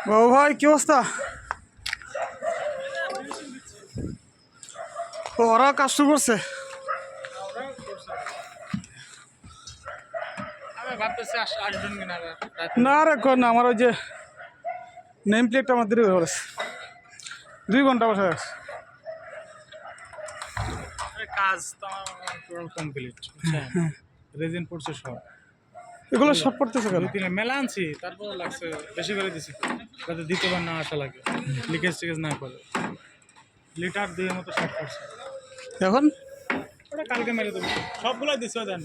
বাবু ভাই কি অবস্থা? ওরা কাজ শুরু করছে। না রে কর না, আমার ওই যে নেম প্লেটটা আমার দেরি হয়ে গেছে, 2 ঘন্টা বসে আছে। কাজ তো আমার কমপ্লিট, রেজিন পড়ছে সব। এগুলো শর্ট পড়তেছে কেন? 2-3 মেলা আনছি, তারপর লাগছে বেশি করে দিছি যাতে দ্বিতীয়বার না আসা লাগে, লিকেজ টিকেজ না করে। লিটার 2 মতো শর্ট পড়ছে। এখন ওটা কালকে মেরে দেবো, সবগুলোই দিছি দেন।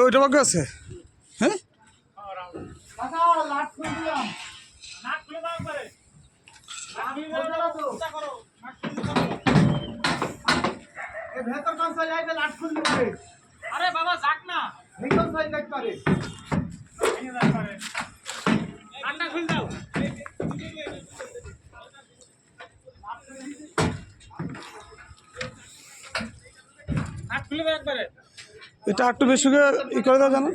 ওইটা বাকি আছে। হ্যাঁ আরে বাবা যাক না, ঠান্ডা খুল দাও। হাত খুলে দাও একবারে। এটা একটু বেশি করে ই করে দাও জানো।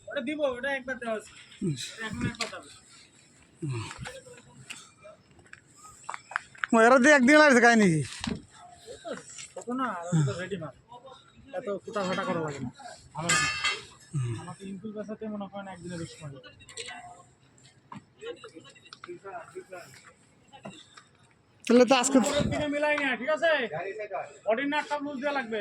ওটা দিব, ওটা একবার দেওয়া আছে, এখন একবার দাও। এরা দিয়ে একদিন লাগছে গায়ে নাকি? কত না, তো রেডি মাল, এত ফুটা ফাটা করা লাগে না। ভালো না, আমাকে ইনপুট বেসাতে মনে হয় না একদিনে বেশি সময় লাগে। তাহলে তো আজকে পরের দিনে মিলাই না, ঠিক আছে? বডির নাট সব লুজ দেওয়া লাগবে।